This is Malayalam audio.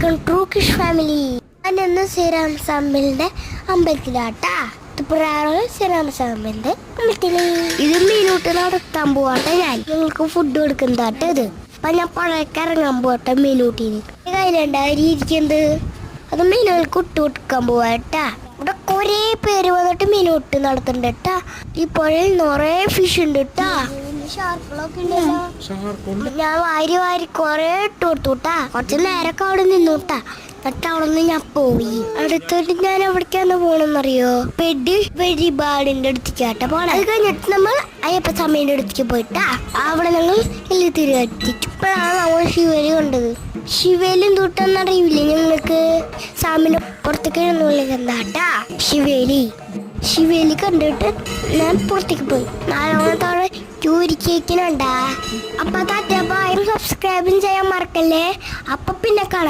Welcome to Kish family. ഞാനിന്ന് ശ്രീരാമസ്വാമിന്റെ അമ്പലത്തിലാട്ടാ. ശ്രീരാമസ്വാമിന്റെ അമ്പലത്തില് ഇത് മീനൂട്ട് നടത്താൻ പോവാട്ടെ. ഞാൻ നിങ്ങൾക്ക് ഫുഡ് കൊടുക്കുന്നതാട്ടെ. ഇത് അപ്പൊ ഞാൻ പുഴയ്ക്ക് ഇറങ്ങാൻ പോട്ടെ. മീനൂട്ടിന് കയ്യിലുണ്ടായിരിക്കുന്നത് അത് മീനുകൾക്ക് ഇട്ട് കൊടുക്കാൻ പോവാട്ടാ. ഇവിടെ കൊറേ പേര് വന്നിട്ട് മീനൂട്ട് നടത്തുന്നുണ്ട്. ഈ പുഴയിൽ നിറയെ ഫിഷ് ഉണ്ട് കേട്ടാ. ഷാർക്കുകളൊക്കെ ഉണ്ടല്ലോ. ഞാൻ വാരി കൊറേ ഇട്ട് കൊടുത്തുട്ടാ. കുറച്ച് നേരൊക്കെ അവിടെ നിന്നുട്ടാ. എന്നിട്ട് അവിടെ നിന്ന് ഞാൻ പോയി. അടുത്തോട്ട് ഞാൻ എവിടേക്കാന്ന് പോണെന്നറിയോ? വെടിപാടിന്റെ അടുത്തേക്കാട്ടെ പോണേ. അത് കഴിഞ്ഞിട്ട് നമ്മൾ അയ്യപ്പസ്വാമിന്റെ അടുത്തേക്ക് പോയിട്ടാ. അവിടെ ഞങ്ങൾ എല്ലാം തിരികെത്തിച്ചു. ഇപ്പോഴാണ് നമ്മൾ ശിവേലി കണ്ടത്. ശിവേലി തൊട്ടെന്നറിയില്ലേ ഞങ്ങൾക്ക്? സ്വാമിന്റെ പുറത്തേക്ക് എഴുന്നള്ളിക്കെന്താട്ടാ ശിവേലി കണ്ടിട്ട് ഞാൻ പുറത്തേക്ക് പോയി. നാലോണത്തോടെ ചൂരിക്കേക്കിനുണ്ടാ. അപ്പൊ താറ്റാ സബ്സ്ക്രൈബും ചെയ്യാൻ മറക്കല്ലേ. അപ്പൊ പിന്നെ കാണാം.